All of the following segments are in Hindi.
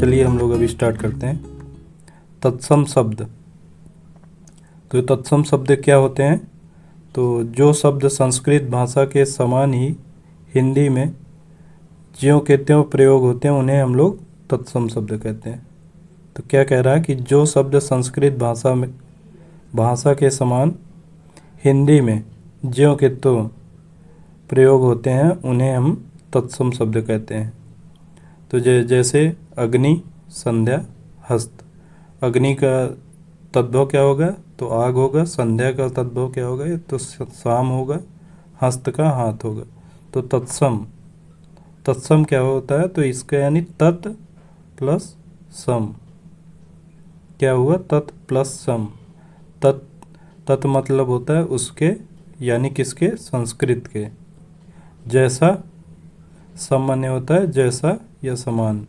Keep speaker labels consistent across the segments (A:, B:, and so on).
A: चलिए हम लोग अभी स्टार्ट करते हैं। तत्सम शब्द। तो तत्सम शब्द क्या होते हैं? तो जो शब्द संस्कृत भाषा के समान ही हिंदी में ज्यों के त्यों प्रयोग होते हैं उन्हें हम लोग तत्सम शब्द कहते हैं। तो क्या कह रहा है कि जो शब्द संस्कृत भाषा के समान हिंदी में ज्यों के त्यों प्रयोग होते हैं उन्हें हम तत्सम शब्द कहते हैं। तो जैसे अग्नि, संध्या, हस्त। अग्नि का तद्भव क्या होगा? तो आग होगा। संध्या का तद्भव क्या होगा? तो शाम होगा। हस्त का हाथ होगा। तो तत्सम क्या होता है? तो इसका यानी तत् प्लस सम। क्या हुआ? तत् प्लस सम। तत् मतलब होता है उसके, यानी किसके? संस्कृत के। जैसा, सम माने होता है जैसा या समान।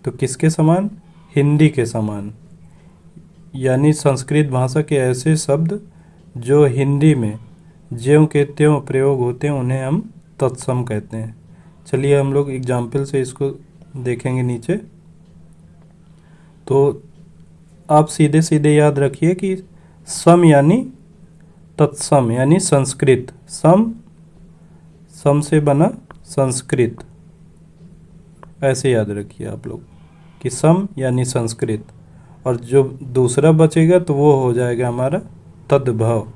A: तो किसके समान? हिंदी के समान। यानी संस्कृत भाषा के ऐसे शब्द जो हिंदी में ज्यों के त्यों प्रयोग होते हैं उन्हें हम तत्सम कहते हैं। चलिए हम लोग एग्जाम्पल से इसको देखेंगे नीचे। तो आप सीधे सीधे याद रखिए कि सम यानी तत्सम यानी संस्कृत। सम से बना संस्कृत, ऐसे याद रखिए आप लोग कि सम यानी संस्कृत। और जो दूसरा बचेगा तो वो हो जाएगा हमारा तद्भव।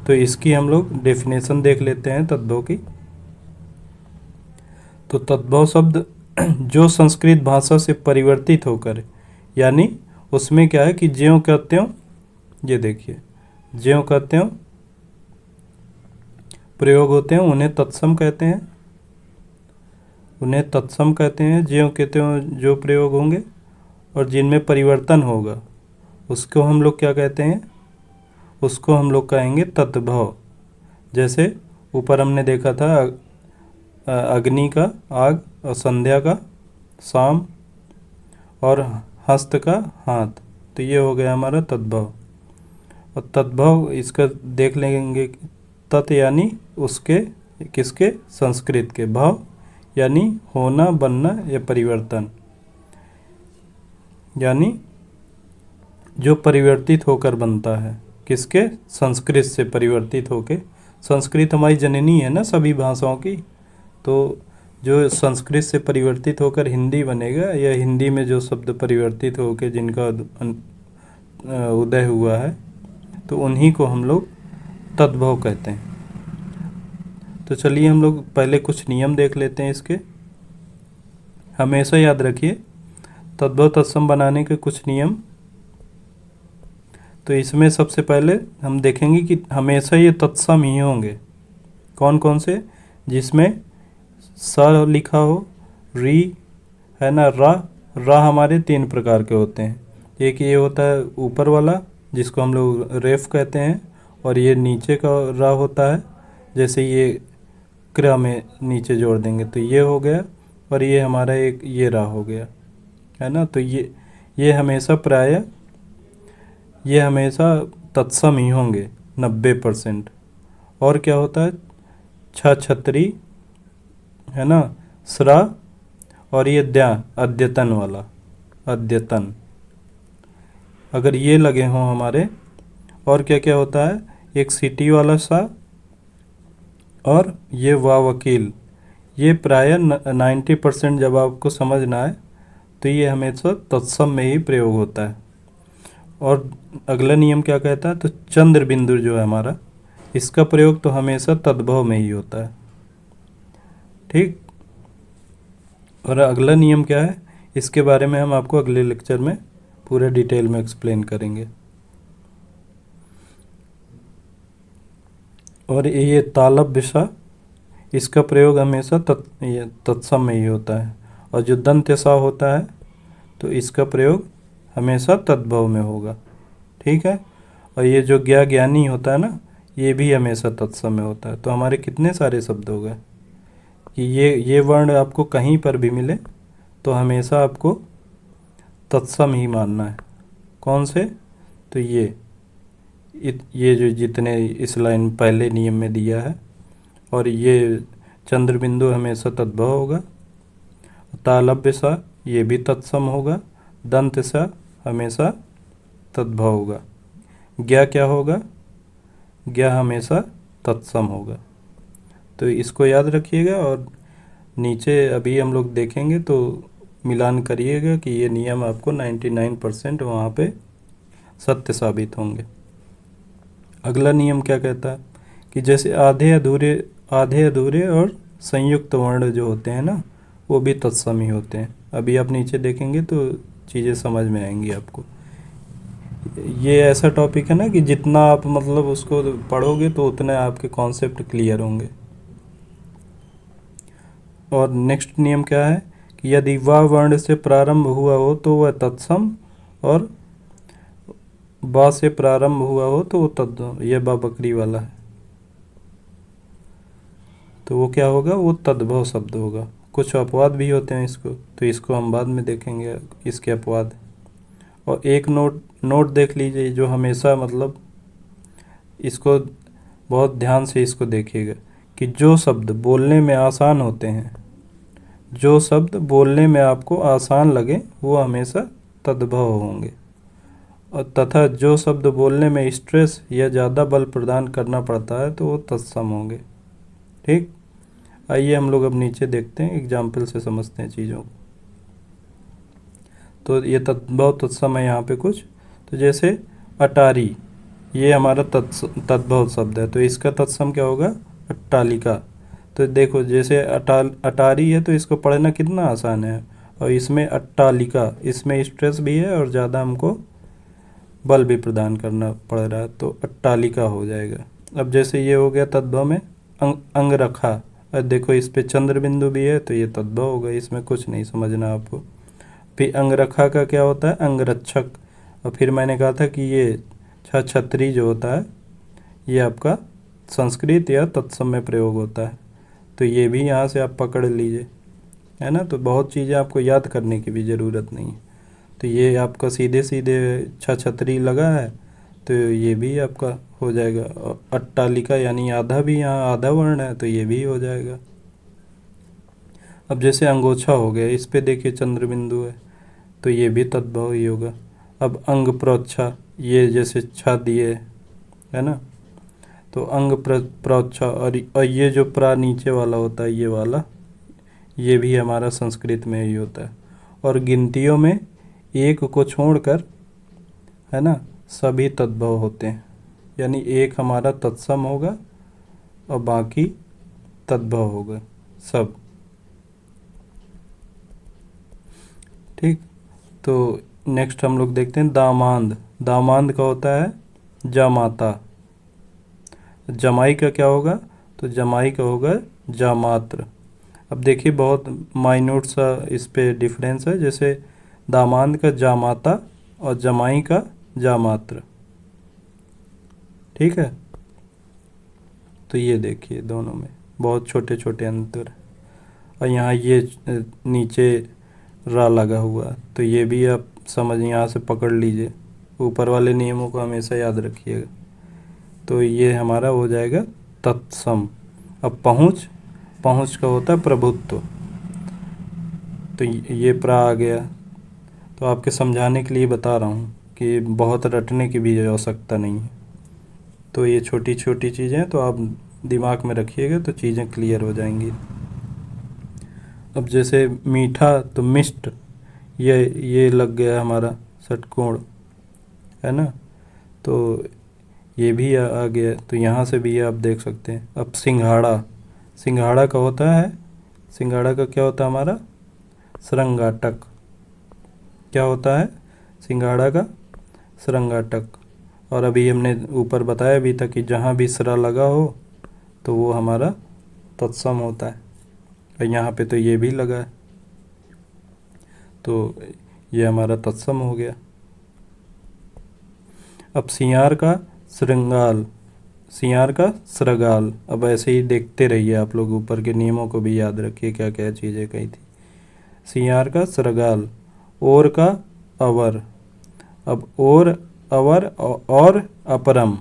A: तो इसकी हम लोग डेफिनेशन देख लेते हैं तद्भव की। तो तद्भव शब्द जो संस्कृत भाषा से परिवर्तित होकर, यानी उसमें क्या है कि ज्यों का त्यों, ये देखिए ज्यों का त्यों प्रयोग होते हैं उन्हें तत्सम कहते हैं। उन्हें तत्सम कहते हैं ज्यों के त्यों जो प्रयोग होंगे, और जिनमें परिवर्तन होगा उसको हम लोग क्या कहते हैं? उसको हम लोग कहेंगे तद्भव। जैसे ऊपर हमने देखा था अग्नि का आग, और संध्या का शाम, और हस्त का हाथ। तो ये हो गया हमारा तद्भव। और तद्भव इसका देख लेंगे। तत् यानी उसके, किसके? संस्कृत के। भव यानी होना, बनना या परिवर्तन, यानी जो परिवर्तित होकर बनता है। किसके? संस्कृत से परिवर्तित होके। संस्कृत हमारी जननी है ना सभी भाषाओं की। तो जो संस्कृत से परिवर्तित होकर हिंदी बनेगा, या हिंदी में जो शब्द परिवर्तित होकर जिनका उदय हुआ है, तो उन्हीं को हम लोग तद्भव कहते हैं। तो चलिए हम लोग पहले कुछ नियम देख लेते हैं इसके। हमेशा याद रखिए तद्भव तत्सम बनाने के कुछ नियम। तो इसमें सबसे पहले हम देखेंगे कि हमेशा ये तत्सम ही होंगे। कौन कौन से? जिसमें स लिखा हो, री है ना, रा हमारे 3 प्रकार के होते हैं। एक ये होता है ऊपर वाला जिसको हम लोग रेफ कहते हैं, और ये नीचे का रा होता है। जैसे ये क्र में नीचे जोड़ देंगे तो ये हो गया, और ये हमारा एक ये रा हो गया, है ना। तो ये हमेशा प्रायः ये हमेशा तत्सम ही होंगे 90%। और क्या होता है? छत्री है ना, स्रा, और ये द्या अद्यतन वाला, अद्यतन, अगर ये लगे हों हमारे। और क्या क्या होता है? एक सिटी वाला सा, और ये वा वकील। ये प्रायः 90% जब आपको समझ ना आए तो ये हमेशा तत्सम में ही प्रयोग होता है। और अगला नियम क्या कहता है? तो चंद्र बिंदु जो है हमारा, इसका प्रयोग तो हमेशा तद्भव में ही होता है। ठीक। और अगला नियम क्या है? इसके बारे में हम आपको अगले लेक्चर में पूरे डिटेल में एक्सप्लेन करेंगे। और ये तालव्य सा, इसका प्रयोग हमेशा तत्सम में ही होता है। और जो दंत्य सा होता है तो इसका प्रयोग हमेशा तद्भव में होगा। ठीक है। और ये जो ज्ञानी होता है ना, ये भी हमेशा तत्सम में होता है। तो हमारे कितने सारे शब्द हो गए कि ये वर्ण आपको कहीं पर भी मिले तो हमेशा आपको तत्सम ही मानना है। कौन से? तो ये जो जितने इस लाइन पहले नियम में दिया है, और ये चंद्र बिंदु हमेशा तद्भव होगा। तालव्य सा ये भी तत्सम होगा। दंत सा हमेशा तद्भव होगा। ज्ञा क्या होगा? ज्ञा हमेशा तत्सम होगा। तो इसको याद रखिएगा और नीचे अभी हम लोग देखेंगे तो मिलान करिएगा कि ये नियम आपको 99% वहाँ पे सत्य साबित होंगे। अगला नियम क्या कहता है कि जैसे आधे अधूरे और संयुक्त वर्ण जो होते हैं ना, वो भी तत्सम ही होते हैं। अभी आप नीचे देखेंगे तो चीज़ें समझ में आएंगी आपको। ये ऐसा टॉपिक है ना कि जितना आप मतलब उसको पढ़ोगे तो उतने आपके कॉन्सेप्ट क्लियर होंगे। और नेक्स्ट नियम क्या है कि यदि वह वर्ण से प्रारंभ हुआ हो तो वह तत्सम, और बा से प्रारंभ हुआ हो तो वो तद्भव। यह बा बकरी वाला है तो वो क्या होगा? वो तद्भव शब्द होगा। कुछ अपवाद भी होते हैं इसको, तो इसको हम बाद में देखेंगे इसके अपवाद। और एक नोट देख लीजिए जो हमेशा मतलब इसको बहुत ध्यान से इसको देखिएगा कि जो शब्द बोलने में आसान होते हैं, जो शब्द बोलने में आपको आसान लगे वो हमेशा तद्भव होंगे, और तथा जो शब्द बोलने में स्ट्रेस या ज़्यादा बल प्रदान करना पड़ता है तो वो तत्सम होंगे। ठीक, आइए हम लोग अब नीचे देखते हैं, एग्जाम्पल से समझते हैं चीज़ों को। तो ये तद्भव तत्सम है यहाँ पे कुछ। तो जैसे अटारी, ये हमारा तद्भव शब्द है, तो इसका तत्सम क्या होगा? अट्टालिका। तो देखो जैसे अटारी है तो इसको पढ़ना कितना आसान है, और इसमें अट्टालिका, इसमें स्ट्रेस भी है और ज़्यादा हमको बल भी प्रदान करना पड़ रहा है, तो अट्टालिका हो जाएगा। अब जैसे ये हो गया तद्भव में अंगरखा, और देखो इस पे चंद्र बिंदु भी है तो ये तद्भव होगा, इसमें कुछ नहीं समझना आपको। फिर अंगरखा का क्या होता है? अंगरक्षक। और फिर मैंने कहा था कि ये छतरी जो होता है ये आपका संस्कृत या तत्सम में प्रयोग होता है, तो ये भी यहाँ से आप पकड़ लीजिए, है ना। तो बहुत चीज़ें आपको याद करने की भी ज़रूरत नहीं है। तो ये आपका सीधे सीधे छतरी लगा है तो ये भी आपका हो जाएगा। अट्टालिका यानी आधा भी यहाँ आधा वर्ण है तो ये भी हो जाएगा। अब जैसे अंगोछा हो गया, इस पे देखिए चंद्र बिंदु है तो ये भी तद्भव ही होगा। अब अंग प्रोच्छा, ये जैसे छा दिए है ना, तो अंग प्रोच्छा, और ये जो प्रा नीचे वाला होता है ये वाला, ये भी हमारा संस्कृत में ही होता है। और गिनतियों में एक को छोड़कर है ना सभी तद्भव होते हैं, यानी एक हमारा तत्सम होगा और बाकी तद्भव होगा सब। ठीक, तो नेक्स्ट हम लोग देखते हैं दामाद। दामाद का होता है जामाता। जमाई का क्या होगा? तो जमाई का होगा जामात्र। अब देखिए बहुत माइन्यूट सा इस पे डिफरेंस है, जैसे दामाद का जामाता और जमाई का जामात्र। ठीक है, तो ये देखिए दोनों में बहुत छोटे छोटे अंतर है। और यहाँ ये नीचे रा लगा हुआ है तो ये भी आप समझ यहाँ से पकड़ लीजिए, ऊपर वाले नियमों को हमेशा याद रखिएगा। तो ये हमारा हो जाएगा तत्सम। अब पहुँच का होता है प्रभुत्व, तो ये प्रा आ गया। तो आपके समझाने के लिए बता रहा हूँ कि बहुत रटने की भी आवश्यकता नहीं है। तो ये छोटी छोटी चीज़ें हैं तो आप दिमाग में रखिएगा तो चीज़ें क्लियर हो जाएंगी। अब जैसे मीठा तो मिष्ट, ये लग गया हमारा षटकोण, है ना, तो ये भी आ गया। तो यहाँ से भी आप देख सकते हैं। अब सिंघाड़ा का होता है, सिंघाड़ा का क्या होता है हमारा? श्रृंगाटक। क्या होता है? सिंघाड़ा का श्रृंगाटक। और अभी हमने ऊपर बताया भी था कि जहाँ भी सरा लगा हो तो वो हमारा तत्सम होता है, और यहाँ पे तो ये भी लगा है तो ये हमारा तत्सम हो गया। अब सियार का श्रृंगाल, सियार का श्रृगाल। अब ऐसे ही देखते रहिए आप लोग, ऊपर के नियमों को भी याद रखिए क्या क्या चीज़ें कही थी। सियार का श्रृगाल। ओर का अवर। अब ओर, अवर और अपरम,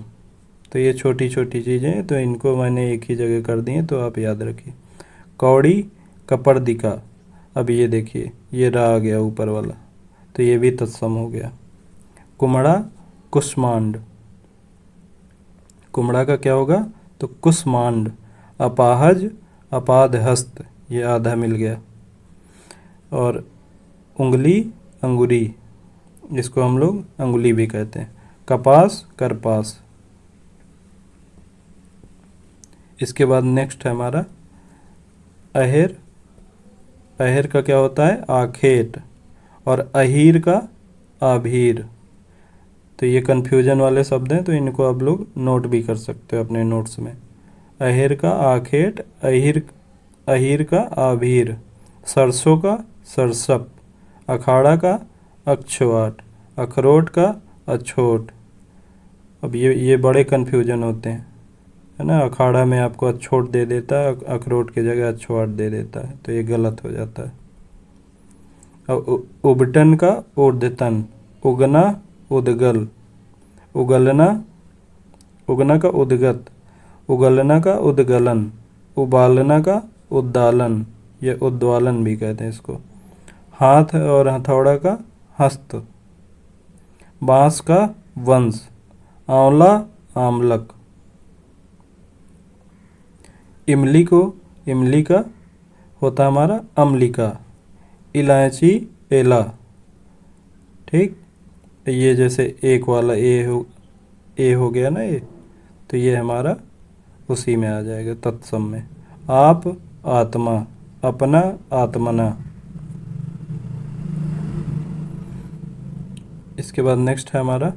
A: तो ये छोटी छोटी चीज़ें, तो इनको मैंने एक ही जगह कर दी हैं तो आप याद रखिए। कौड़ी कपर्दिका। अब ये देखिए ये रा आ गया ऊपर वाला, तो ये भी तत्सम हो गया। कुमड़ा कुष्मांड, कुमड़ा का क्या होगा तो कुष्मांड। अपाहज अपादहस्त, ये आधा मिल गया। और उंगली अंगुरी, इसको हम लोग अंगुली भी कहते हैं। कपास करपास। इसके बाद नेक्स्ट है हमारा अहेर। अहेर का क्या होता है आखेट, और अहीर का आभीर। तो ये कन्फ्यूजन वाले शब्द हैं, तो इनको आप लोग नोट भी कर सकते हो अपने नोट्स में। अहेर का आखेट, अहीर अहीर का आभीर, सरसों का सरसप, अखाड़ा का अक्षवाट, अखरोट का अछोट। अब ये बड़े कन्फ्यूजन होते हैं, है ना। अखाड़ा में आपको अछोट दे देता है, अखरोट की जगह अछवाट दे देता है, तो ये गलत हो जाता है। अब उबटन का ऊर्ध्वतन, उगना उद्गल, उगलना, उगना का उद्गत, उगलना का उद्गलन, उबालना का उद्दालन, या उद्वालन भी कहते हैं इसको। हाथ और हथौड़ा का हस्त, बांस का वंश, आंवला आमलक। इमली को, इमली का होता हमारा अम्लिका, इलायची एला। ठीक, ये जैसे एक वाला ए हो गया ना ये, तो ये हमारा उसी में आ जाएगा तत्सम में। आप आत्मा, अपना आत्मना। इसके बाद नेक्स्ट है हमारा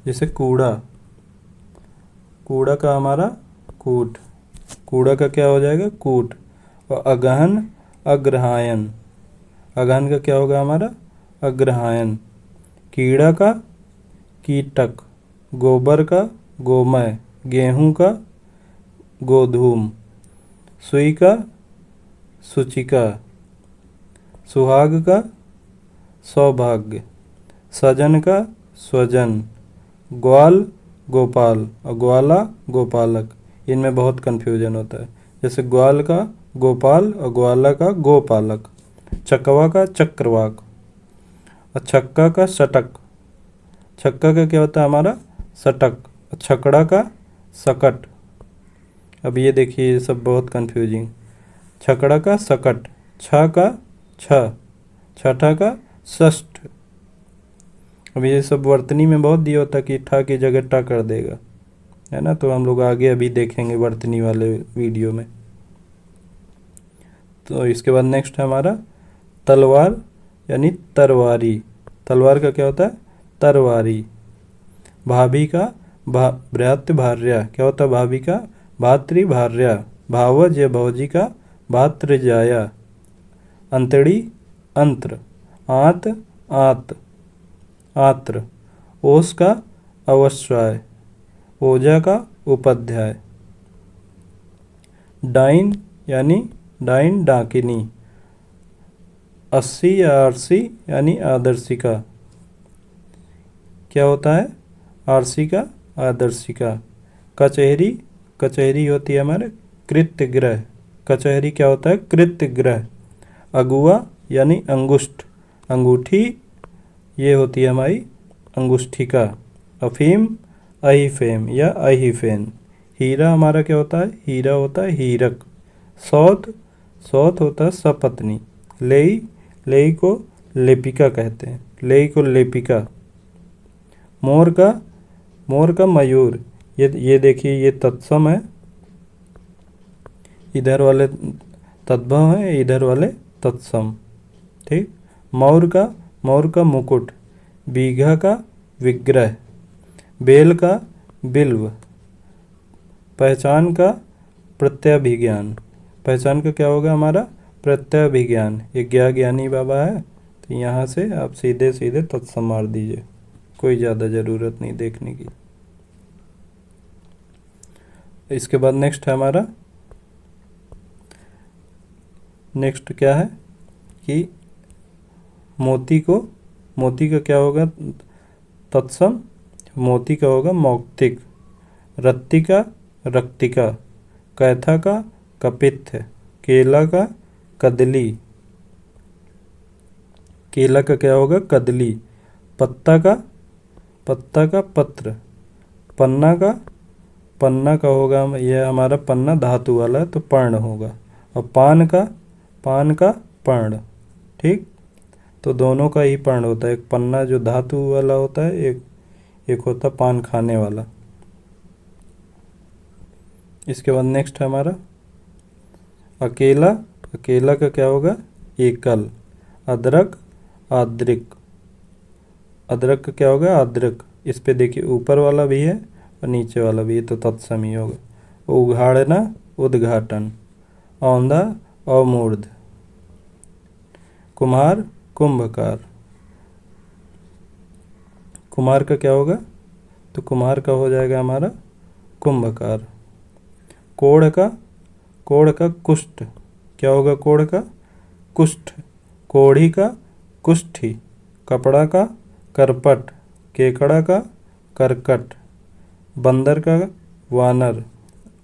A: जैसे कूड़ा। कूड़ा का हमारा कूट, कूड़ा का क्या हो जाएगा कूट। और अगहन अग्रहायन, अगहन का क्या होगा हमारा अग्रहायन। कीड़ा का कीटक, गोबर का गोमय, गेहूं का गोधूम, सुई का सूचिका, सुहाग का सौभाग्य, सजन का स्वजन, ग्वाल गोपाल और ग्वाला गोपालक। इनमें बहुत कन्फ्यूजन होता है, जैसे ग्वाल का गोपाल और ग्वाला का गोपालक। चकवा का चक्रवाक और छक्का का शटक। छक्का का क्या होता है हमारा शटक, और छकड़ा का सकट। अब ये देखिए ये सब बहुत कन्फ्यूजिंग। छकड़ा का सकट, छ का छ, छठा का षष्ठ। अब ये सब वर्तनी में बहुत दिया होता है कि ठा की जगह टा कर देगा, है ना। तो हम लोग आगे अभी देखेंगे वर्तनी वाले वीडियो में। तो इसके बाद नेक्स्ट है हमारा तलवार यानी तरवारी। तलवार का क्या होता है तरवारी। भाभी का भ्रातृभार्या, क्या होता है भाभी का भातृभार्या। भावज या भौजी का भातृजाया। अंतड़ी अंत्र, आत आत आत्र। ओस का अवश्राय, ओझा का उपाध्याय। डाइन यानी डाइन डाकिनी। अस्सी या आरसी यानी आदर्शिका, क्या होता है आरसी का आदर्शिका। कचहरी, कचहरी होती है हमारे कृत्य ग्रह। कचहरी क्या होता है कृत्य ग्रह। अगुआ यानी अंगुष्ठ, अंगूठी, ये होती है हमारी अंगुष्ठिका। अफीम अहिफेम या अहिफेन। हीरा हमारा क्या होता है हीरा होता है हीरक। सौत, सौत होता है सपत्नी। लेई, लेई को लेपिका कहते हैं, लेई को लेपिका। मोर का मयूर। ये देखिए ये तत्सम है, इधर वाले तद्भव है, इधर वाले तत्सम। ठीक। मौर का मुकुट। बीघा का विग्रह। बेल का बिल्व। पहचान का प्रत्यभिज्ञान। पहचान का क्या होगा हमारा प्रत्यभिज्ञान। ये ज्ञानी बाबा है, तो यहाँ से आप सीधे सीधे तत्सम मार दीजिए, कोई ज़्यादा ज़रूरत नहीं देखने की। इसके बाद नेक्स्ट है हमारा, नेक्स्ट क्या है कि मोती का क्या होगा तत्सम। मोती का होगा मौक्तिक। रत्तिका रक्तिका। कैथा का कपित्थ। केला का कदली, केला का क्या होगा? कदली। पत्ता का पत्र। पन्ना का होगा, यह हमारा पन्ना धातु वाला है तो पर्ण होगा। और पान का पर्ण। ठीक, तो दोनों का ही पर्ण होता है। एक पन्ना जो धातु वाला होता है, एक होता पान खाने वाला। इसके बाद नेक्स्ट है हमारा अकेला। अकेला का क्या होगा? एकल। अदरक, आद्रिक। अदरक का क्या होगा? आद्रक। इस पे देखिए ऊपर वाला भी है और नीचे वाला भी है तो तत्सम ही होगा। उघाड़ना, उद्घाटन। औंधा, अवमूर्ध। कुम्हार, कुंभकार। कुम्हार का क्या होगा? तो कुम्हार का हो जाएगा हमारा कुंभकार। कोढ़ का कुष्ठ। क्या होगा कोढ़ का? कुष्ठ। कोढ़ी का कुष्ठी। कपड़ा का करपट। केकड़ा का करकट। बंदर का वानर।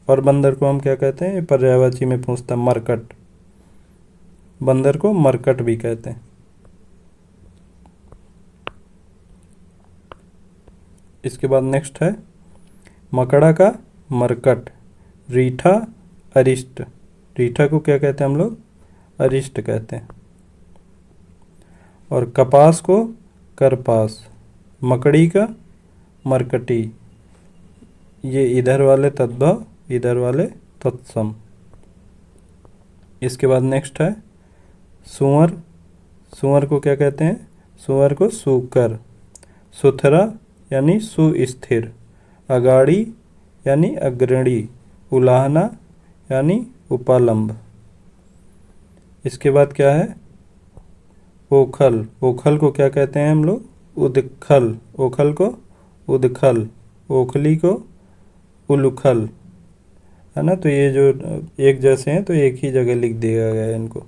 A: और बंदर को हम क्या कहते हैं? पर्यायवाची में पूछता, मरकट। बंदर को मरकट भी कहते हैं। इसके बाद नेक्स्ट है मकड़ा का मरकट। रीठा, अरिष्ट। रीठा को क्या कहते हैं हम लोग? अरिष्ट कहते हैं। और कपास को करपास। मकड़ी का मरकटी। ये इधर वाले तद्भव, इधर वाले तत्सम। इसके बाद नेक्स्ट है सुअर। सुअर को क्या कहते हैं? सुअर को सूकर। सुथरा यानी सुस्थिर। अगाड़ी यानी अग्रणी। उलाहना यानी उपालंब। इसके बाद क्या है? ओखल। ओखल को क्या कहते हैं हम लोग? उदखल। ओखल को उदखल। ओखली को उलुखल, है ना। तो ये जो एक जैसे हैं तो एक ही जगह लिख दिया गया है इनको।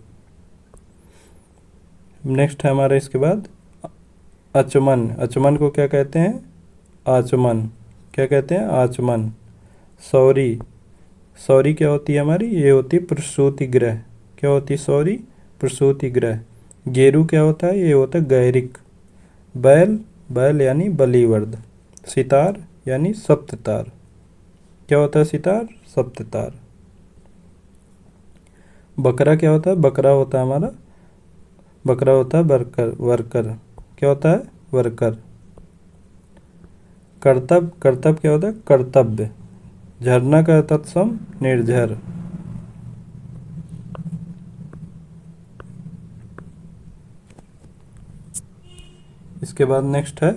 A: नेक्स्ट है हमारा इसके बाद अचमन। अचमन को क्या कहते हैं? आचमन। क्या कहते हैं? आचमन। सौरी। सौरी क्या होती है हमारी? ये होती है प्रसूति गृह। क्या होती है सौरी? प्रसूति गृह। गेरू क्या होता है? ये होता है गैरिक। बैल, बैल यानी बलिवर्द। सितार यानी सप्ततार। क्या होता है सितार? सप्ततार। बकरा क्या होता है? बकरा होता है हमारा, बकरा होता है वर्कर। क्या होता है? वर्कर। कर्तव्य। कर्तव्य क्या होता है? कर्तव्य। झरना का तत्सम निर्झर। इसके बाद नेक्स्ट है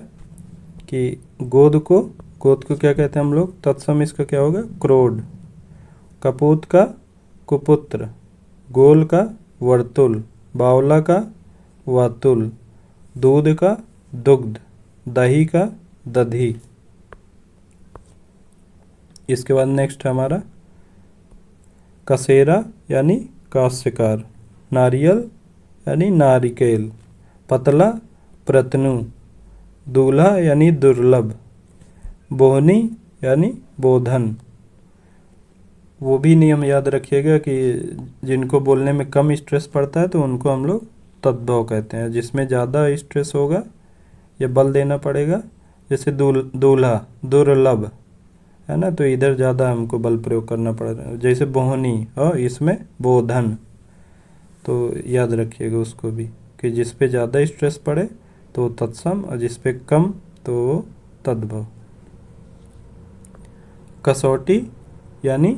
A: कि गोद को क्या कहते हैं हम लोग? तत्सम इसका क्या होगा? क्रोड। कपूत का कुपुत्र। गोल का वर्तुल। बावला का वातुल। दूध का दुग्ध। दही का दधी। इसके बाद नेक्स्ट है हमारा कसेरा यानी काश्यकार। नारियल यानी नारिकेल। पतला प्रतनु। दूल्हा यानी दुर्लभ। बोहनी यानी बोधन। वो भी नियम याद रखिएगा कि जिनको बोलने में कम स्ट्रेस पड़ता है तो उनको हम लोग तद्भव कहते हैं। जिसमें ज़्यादा स्ट्रेस होगा या बल देना पड़ेगा, जैसे दूल्हा दुर्लभ, है ना, तो इधर ज़्यादा हमको बल प्रयोग करना पड़ेगा। जैसे बोहनी और इसमें बोधन, तो याद रखिएगा उसको भी कि जिस पे ज़्यादा स्ट्रेस पड़े तो तत्सम और जिस पे कम तो तद्भव। कसौटी यानी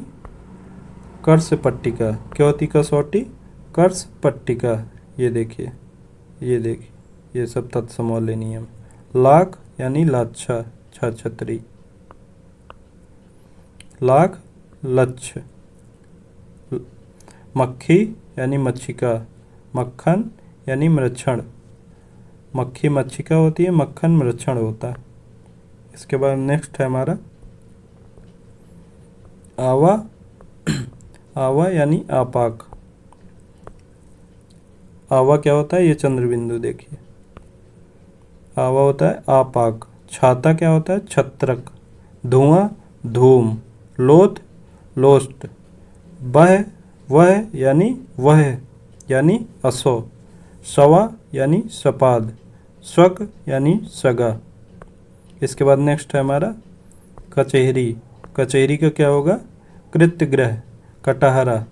A: कर्ष पट्टिका। क्या होती कसौटी? कर्ष पट्टिका। ये देखिए, ये सब तत्सम वाले नियम। लाख यानी लाच्छा, छतरी। लाख लक्ष्य। मक्खी यानी मच्छिका। मक्खन यानी मृक्षण। मक्खी मच्छिका होती है, मक्खन मृक्षण होता है। इसके बाद नेक्स्ट है हमारा आवा। आवा यानी आपाक। आवा क्या होता है? ये चंद्र बिंदु देखिए, आवा होता है आपाक। छाता क्या होता है? छत्रक। धुआं धूम। लोथ लोस्ट। बह वह यानी असो, सवा यानी सपाद, स्वक यानी सगा। इसके बाद नेक्स्ट है हमारा कचहरी। कचहरी का क्या होगा? कृत्यगृह, कटहरा,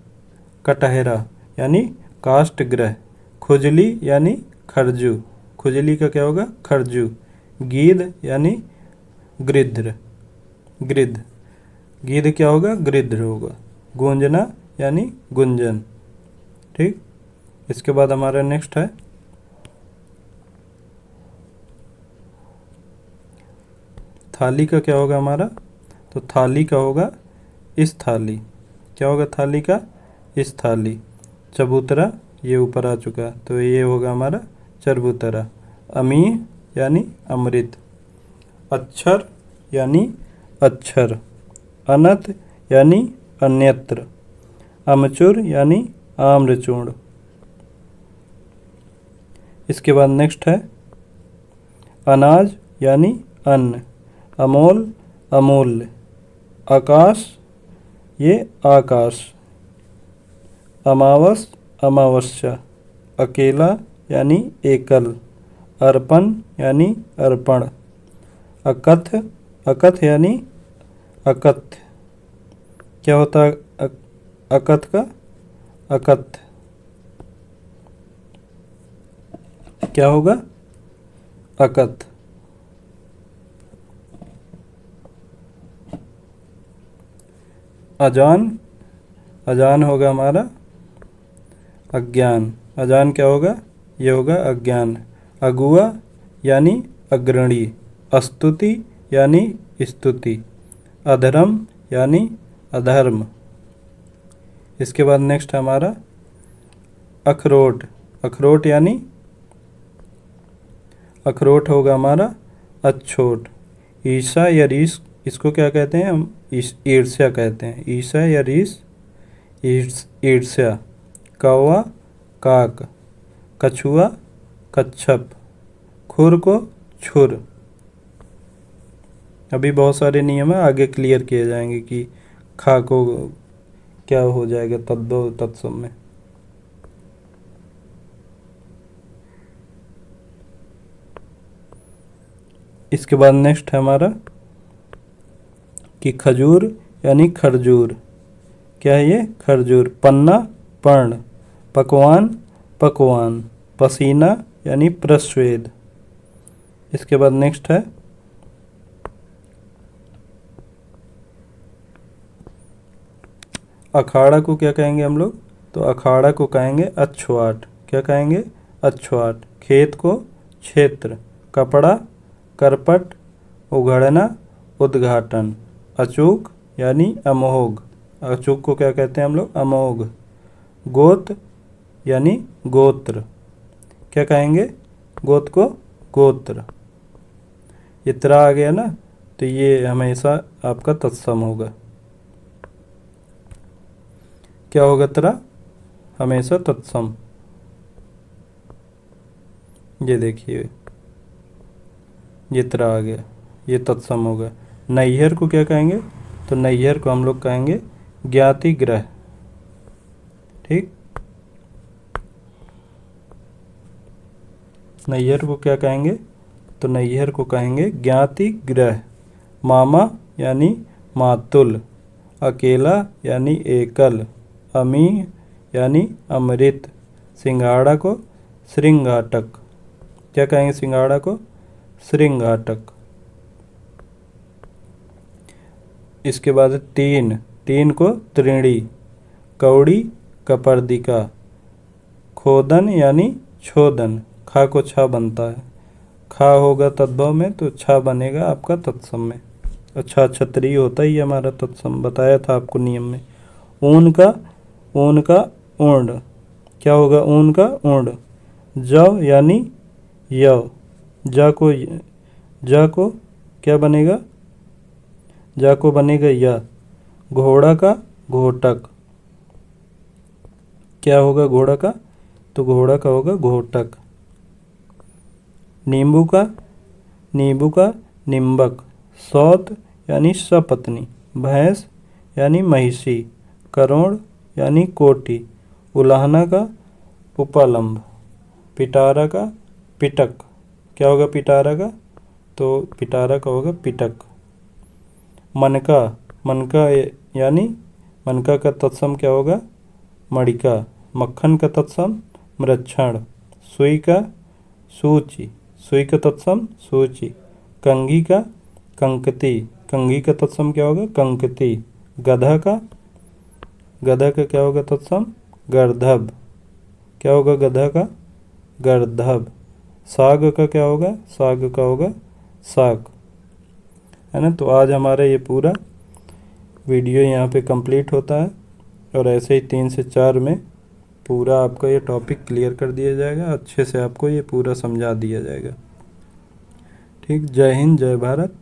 A: कटहरा यानी काष्ठगृह। खुजली यानी खरजू, खुजली का क्या होगा? खरजू। गीध यानी गृध्र, गृध्र, गीध क्या होगा? गृध्र होगा। गूंजना यानी गुंजन। ठीक। इसके बाद हमारा नेक्स्ट है थाली का क्या होगा हमारा? तो थाली का होगा इस थाली। क्या होगा थाली का? इस थाली। चबूतरा ये ऊपर आ चुका, तो ये होगा हमारा चरबूतरा। अमीह यानी अमृत। अक्षर यानी अक्षर। अनत यानी अन्यत्र। अमचूर यानी आम्रचूर्ण। इसके बाद नेक्स्ट है अनाज यानी अन्न। अमोल अमूल्य। आकाश ये आकाश। अमावस अमावस्या। अकेला यानी एकल। अर्पण यानी अर्पण। अकथ, अकथ यानी अकथ्य। क्या होता है अकथ का? अकथ्य। क्या होगा? अकथ। अजान, अजान होगा हमारा अज्ञान। अजान क्या होगा? ये होगा अज्ञान। अगुआ यानी अग्रणी। अस्तुति यानी स्तुति। अधर्म यानी अधर्म। इसके बाद नेक्स्ट हमारा अखरोट। अखरोट यानी अखरोट होगा हमारा अछोट। ईर्षा या रीस, इसको क्या कहते हैं हम? ईर्ष्या कहते हैं। ईर्ष्या या रीस, ईर्ष्या। कौवा काक। कछुआ कच्छप। खुर को छुर। अभी बहुत सारे नियम है, आगे क्लियर किए जाएंगे कि खा को क्या हो जाएगा तद्भव तत्सम में। इसके बाद नेक्स्ट है हमारा कि खजूर यानी खरजूर। क्या है ये? खरजूर। पन्ना पर्ण। पकवान पकवान। पसीना यानी प्रस्वेद। इसके बाद नेक्स्ट है अखाड़ा को क्या कहेंगे हम लोग? तो अखाड़ा को कहेंगे अछुआट। क्या कहेंगे? अछुआट। खेत को क्षेत्र। कपड़ा करपट। उघड़ना उद्घाटन। अचूक यानी अमोघ। अचूक को क्या कहते हैं हम लोग? अमोघ। गोत यानी गोत्र। क्या कहेंगे? गोत को गोत्र। ये त्रा आ गया ना, तो ये हमेशा आपका तत्सम होगा। क्या होगा त्रा? हमेशा तत्सम। ये देखिए ये त्रा आ गया, ये तत्सम होगा। नैहर को क्या कहेंगे? तो नैहर को हम लोग कहेंगे ज्ञाति ग्रह। ठीक। नैहर को क्या कहेंगे? तो नैहर को कहेंगे ज्ञाति ग्रह। मामा यानी मातुल। अकेला यानी एकल। अमी यानी अमृत। सिंघाड़ा को श्रृंगाटक। क्या कहेंगे सिंघाड़ा को? श्रृंगाटक। इसके बाद तीन, तीन को त्रिणी। कौड़ी कपर्दिका। खोदन यानी छोदन। खा को छा बनता है। खा होगा तद्भव में तो छा बनेगा आपका तत्सम में। अच्छा क्षत्रिय होता ही हमारा तत्सम, बताया था आपको नियम में। ऊन का ऊंड। क्या होगा? ऊन का ऊंड। जव यानी यव। जा को क्या बनेगा? जा को बनेगा या। घोड़ा का घोटक। क्या होगा घोड़ा का? तो घोड़ा का होगा घोटक। नींबू का निम्बक। सौत यानी सपत्नी। भैंस यानी महिषी। करोड़ यानी कोटि, उलाहना का उपलम्ब, पिटारा का पिटक। क्या होगा पिटारा का? तो पिटारा का होगा पिटक। मनका, मनका यानी मनका का तत्सम क्या होगा? मणिका। मक्खन का तत्सम मृच्छण। सुई का सूची, सुई का तत्सम सूची। कंघी का कंकती, कंघी का तत्सम क्या होगा? कंकती। गधा का, गधा का क्या होगा तत्सम? गर्दभ। क्या होगा गधा का? गर्दभ। साग का क्या होगा? साग का होगा साग, है ना। तो आज हमारा ये पूरा वीडियो यहाँ पे कंप्लीट होता है, और ऐसे ही 3 से 4 में पूरा आपका ये टॉपिक क्लियर कर दिया जाएगा, अच्छे से आपको ये पूरा समझा दिया जाएगा। ठीक, जय हिंद, जय भारत।